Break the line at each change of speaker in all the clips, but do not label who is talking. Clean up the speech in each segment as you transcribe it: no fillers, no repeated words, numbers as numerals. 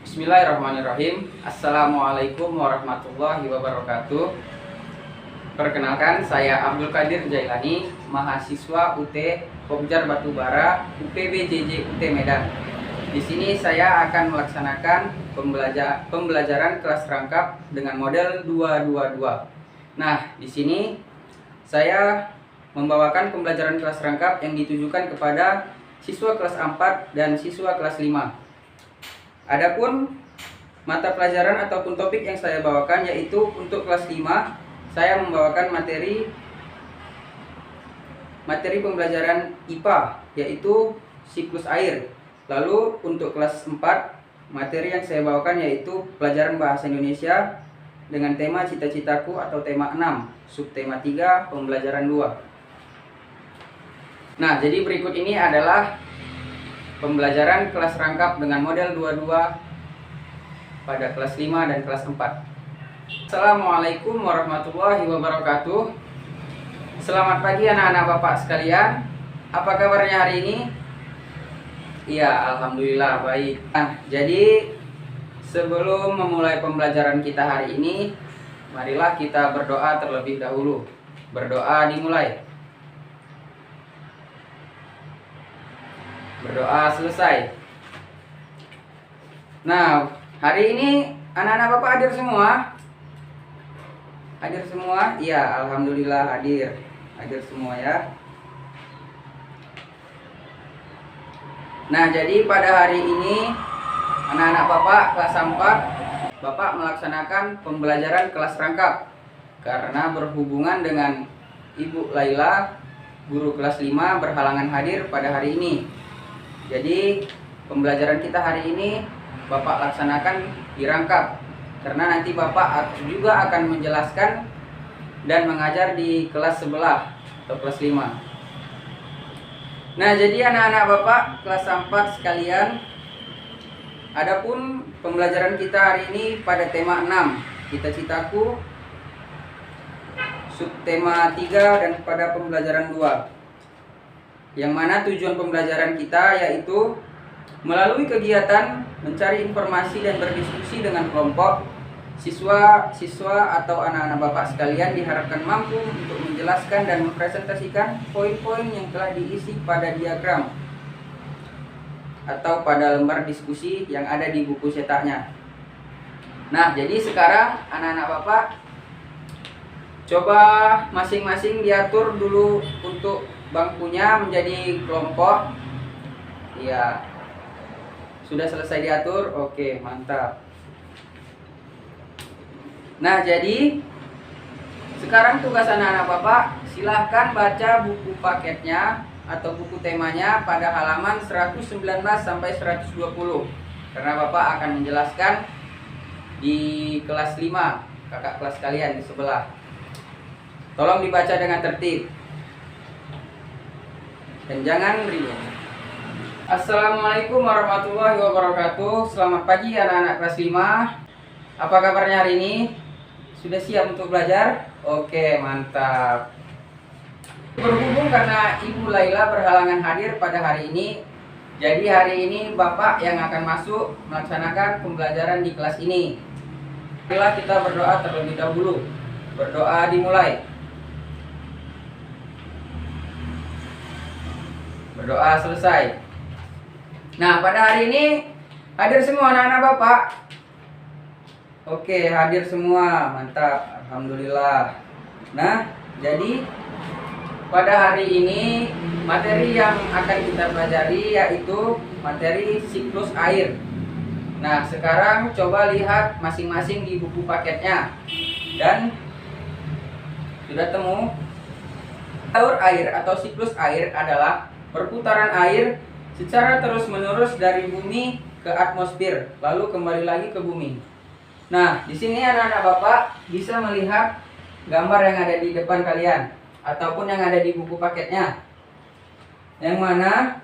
Bismillahirrahmanirrahim. Assalamualaikum warahmatullahi wabarakatuh. Perkenalkan, saya Abdul Qadir Jailani, mahasiswa UT Pokjar Batubara, UPB-JJ UT Medan. Di sini saya akan melaksanakan pembelajaran kelas rangkap dengan model 222. Nah, di sini saya membawakan pembelajaran kelas rangkap yang ditujukan kepada siswa kelas 4 dan siswa kelas 5. Adapun mata pelajaran ataupun topik yang saya bawakan yaitu untuk kelas 5 saya membawakan materi pembelajaran IPA yaitu siklus air. Lalu untuk kelas 4 materi yang saya bawakan yaitu pelajaran bahasa Indonesia dengan tema cita-citaku atau tema 6, subtema 3, pembelajaran 2. Nah, jadi berikut ini adalah pembelajaran kelas rangkap dengan model 22 pada kelas 5 dan kelas 4. Assalamualaikum warahmatullahi wabarakatuh. Selamat pagi anak-anak Bapak sekalian. Apa kabarnya hari ini? Iya, alhamdulillah baik. Nah, jadi sebelum memulai pembelajaran kita hari ini, marilah kita berdoa terlebih dahulu. Berdoa dimulai. Berdoa selesai. Nah, hari ini anak-anak Bapak hadir semua? Hadir semua? Iya, alhamdulillah hadir. Hadir semua ya. Nah, jadi pada hari ini anak-anak Bapak kelas 4, Bapak melaksanakan pembelajaran kelas rangkap karena berhubungan dengan Ibu Laila, guru kelas 5 berhalangan hadir pada hari ini. Jadi pembelajaran kita hari ini Bapak laksanakan di rangkap karena nanti Bapak juga akan menjelaskan dan mengajar di kelas sebelah atau kelas 5. Nah, jadi anak-anak Bapak kelas 4 sekalian, adapun pembelajaran kita hari ini pada tema 6, cita-citaku, subtema 3 dan pada pembelajaran 2. Yang mana tujuan pembelajaran kita yaitu melalui kegiatan mencari informasi dan berdiskusi dengan kelompok, siswa atau anak-anak Bapak sekalian diharapkan mampu untuk menjelaskan dan mempresentasikan poin-poin yang telah diisi pada diagram atau pada lembar diskusi yang ada di buku cetaknya. Nah, jadi sekarang anak-anak Bapak coba masing-masing diatur dulu untuk bangkunya menjadi kelompok. Iya. Sudah selesai diatur? Oke, mantap. Nah, jadi sekarang tugas anak-anak Bapak, silahkan baca buku paketnya atau buku temanya pada halaman 119 sampai 120. Karena Bapak akan menjelaskan di kelas 5, kakak kelas kalian di sebelah. Tolong dibaca dengan tertib dan jangan ribut. Assalamualaikum warahmatullahi wabarakatuh. Selamat pagi anak-anak kelas 5. Apa kabarnya hari ini? Sudah siap untuk belajar? Oke, mantap. Berhubung karena Ibu Laila berhalangan hadir pada hari ini, jadi hari ini Bapak yang akan masuk melaksanakan pembelajaran di kelas ini. Bila kita berdoa terlebih dahulu. Berdoa dimulai. Berdoa selesai. Nah, pada hari ini hadir semua anak-anak Bapak. Oke, hadir semua. Mantap. Alhamdulillah. Nah, jadi pada hari ini materi yang akan kita pelajari yaitu materi siklus air. Nah, sekarang coba lihat masing-masing di buku paketnya. Dan sudah temu. Alur air atau siklus air adalah perputaran air secara terus-menerus dari bumi ke atmosfer, lalu kembali lagi ke bumi. Nah, di sini anak-anak Bapak bisa melihat gambar yang ada di depan kalian ataupun yang ada di buku paketnya. Yang mana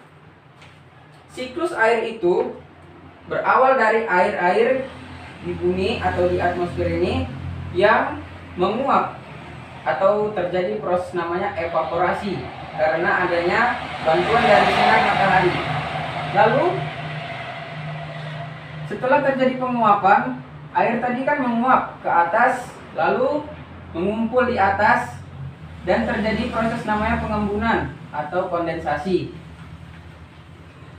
siklus air itu berawal dari air-air di bumi atau di atmosfer ini yang menguap atau terjadi proses namanya evaporasi karena adanya bantuan dari sinar matahari. Lalu Setelah terjadi penguapan, air tadi kan menguap ke atas, lalu mengumpul di atas, dan terjadi proses namanya pengembunan atau kondensasi.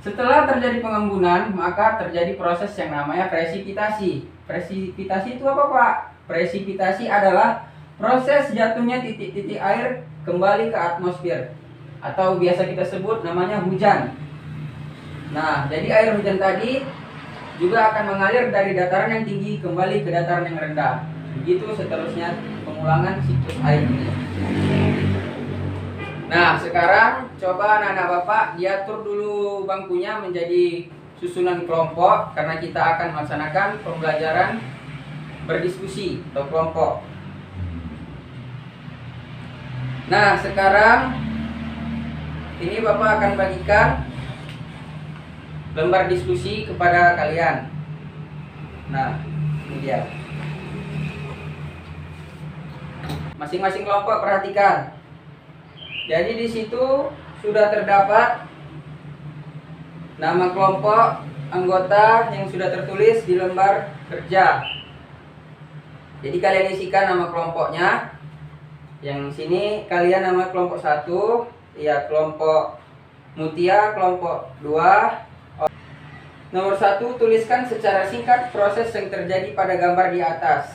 Setelah terjadi pengembunan, maka terjadi proses yang namanya presipitasi. Presipitasi itu apa, Pak? Presipitasi adalah proses jatuhnya titik-titik air kembali ke atmosfer, atau biasa kita sebut namanya hujan. Nah, jadi air hujan tadi juga akan mengalir dari dataran yang tinggi kembali ke dataran yang rendah. Begitu seterusnya pengulangan siklus air ini. Nah, sekarang coba anak-anak Bapak diatur dulu bangkunya menjadi susunan kelompok, karena kita akan melaksanakan pembelajaran berdiskusi atau kelompok. Nah, sekarang ini Bapak akan bagikan lembar diskusi kepada kalian. Nah, ini dia. Masing-masing kelompok perhatikan. Jadi di situ sudah terdapat nama kelompok anggota yang sudah tertulis di lembar kerja. Jadi kalian isikan nama kelompoknya. Yang sini kalian nama kelompok 1, ya kelompok Mutia, kelompok 2. Nomor 1, tuliskan secara singkat proses yang terjadi pada gambar di atas.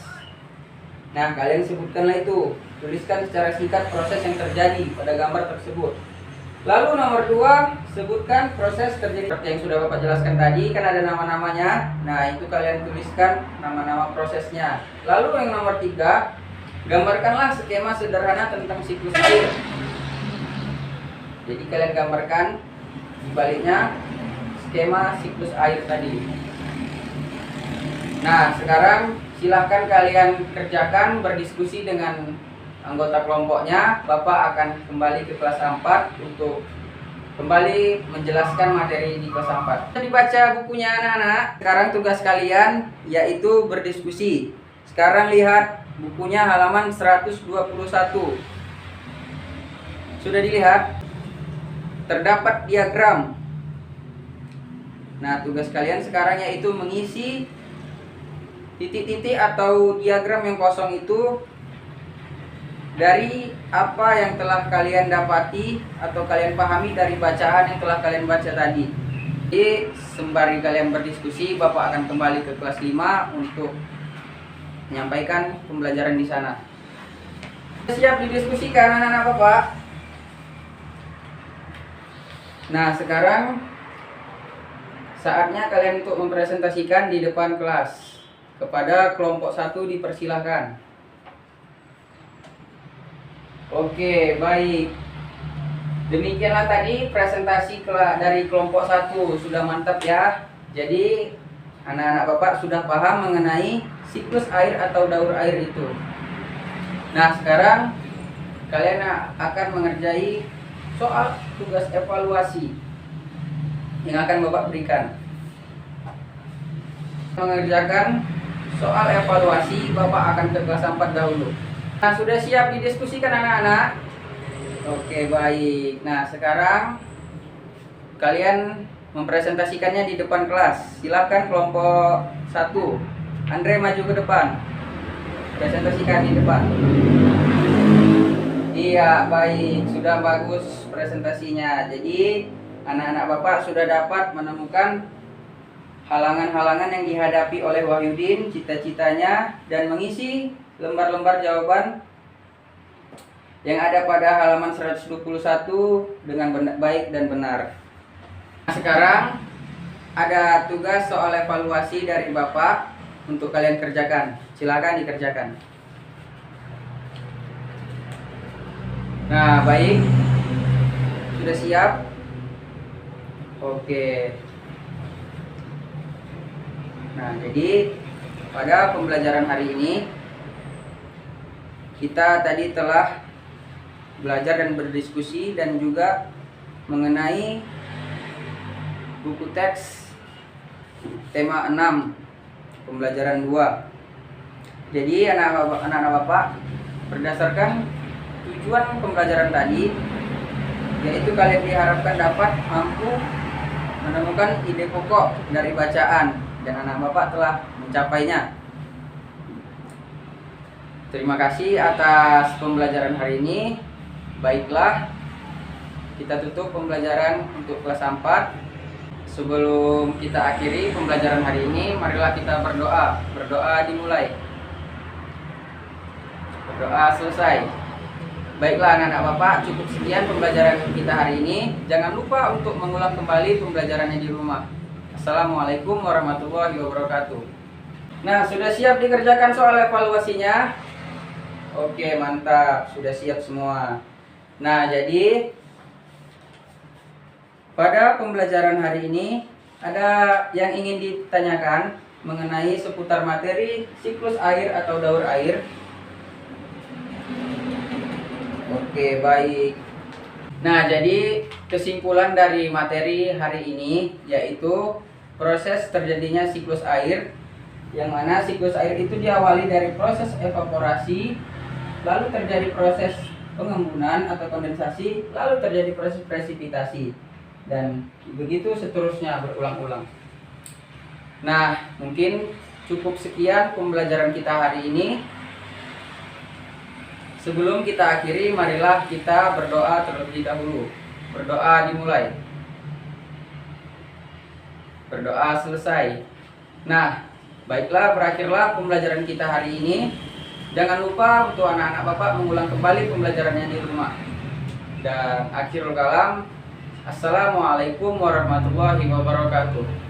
Nah, kalian sebutkanlah itu. Tuliskan secara singkat proses yang terjadi pada gambar tersebut. Lalu nomor 2, sebutkan proses terjadi seperti yang sudah Bapak jelaskan tadi, kan ada nama-namanya. Nah, itu kalian tuliskan nama-nama prosesnya. Lalu yang nomor 3, gambarkanlah skema sederhana tentang siklus air. Jadi kalian gambarkan di baliknya skema siklus air tadi. Nah, sekarang silahkan kalian kerjakan berdiskusi dengan anggota kelompoknya. Bapak akan kembali ke kelas 4 untuk kembali menjelaskan materi di kelas 4. Dibaca bukunya anak-anak. Sekarang tugas kalian yaitu berdiskusi. Sekarang lihat bukunya halaman 121. Sudah dilihat? Terdapat diagram. Nah, tugas kalian sekarang yaitu mengisi titik-titik atau diagram yang kosong itu dari apa yang telah kalian dapati atau kalian pahami dari bacaan yang telah kalian baca tadi. Jadi, sembari kalian berdiskusi, Bapak akan kembali ke kelas 5 untuk menyampaikan pembelajaran di sana. Siap didiskusikan anak-anak Bapak? Nah, sekarang saatnya kalian untuk mempresentasikan di depan kelas. Kepada kelompok 1 dipersilahkan. Oke, baik. Demikianlah tadi presentasi dari kelompok 1. Sudah mantap ya. Jadi anak-anak Bapak sudah paham mengenai siklus air atau daur air itu. Nah, sekarang kalian akan mengerjai soal tugas evaluasi yang akan Bapak berikan. Mengerjakan soal evaluasi, Bapak akan ke kelas 4 dahulu. Nah, sudah siap didiskusikan anak-anak? Oke, baik. Nah, sekarang kalian mempresentasikannya di depan kelas. Silakan kelompok 1. Andre maju ke depan. Presentasikan di depan. Iya, baik. Sudah bagus presentasinya. Jadi, anak-anak Bapak sudah dapat menemukan halangan-halangan yang dihadapi oleh Wahyudin, cita-citanya, dan mengisi lembar-lembar jawaban yang ada pada halaman 121 dengan baik dan benar. Nah, sekarang ada tugas soal evaluasi dari Bapak untuk kalian kerjakan. Silakan dikerjakan. Nah, baik. Sudah siap? Oke. Nah, jadi pada pembelajaran hari ini kita tadi telah belajar dan berdiskusi dan juga mengenai buku teks tema 6 pembelajaran 2. Jadi anak-anak Bapak, berdasarkan tujuan pembelajaran tadi, yaitu kalian diharapkan dapat mampu menemukan ide pokok dari bacaan dan anak Bapak telah mencapainya. Terima kasih atas pembelajaran hari ini. Baiklah, kita tutup pembelajaran untuk kelas 4. Sebelum kita akhiri pembelajaran hari ini, marilah kita berdoa. Berdoa dimulai. Berdoa selesai. Baiklah anak-anak Bapak, cukup sekian pembelajaran kita hari ini. Jangan lupa untuk mengulang kembali pembelajarannya di rumah. Assalamualaikum warahmatullahi wabarakatuh. Nah, sudah siap dikerjakan soal evaluasinya? Oke, mantap. Sudah siap semua. Nah, jadi pada pembelajaran hari ini ada yang ingin ditanyakan mengenai seputar materi siklus air atau daur air. Oke, baik. Nah, jadi kesimpulan dari materi hari ini yaitu proses terjadinya siklus air, yang mana siklus air itu diawali dari proses evaporasi, lalu terjadi proses pengembunan atau kondensasi, lalu terjadi proses presipitasi, dan begitu seterusnya berulang-ulang. Nah, mungkin cukup sekian pembelajaran kita hari ini. Sebelum kita akhiri, marilah kita berdoa terlebih dahulu. Berdoa dimulai. Berdoa selesai. Nah, baiklah, berakhirlah pembelajaran kita hari ini. Jangan lupa untuk anak-anak Bapak mengulang kembali pembelajarannya di rumah. Dan akhirul kalam, assalamualaikum warahmatullahi wabarakatuh.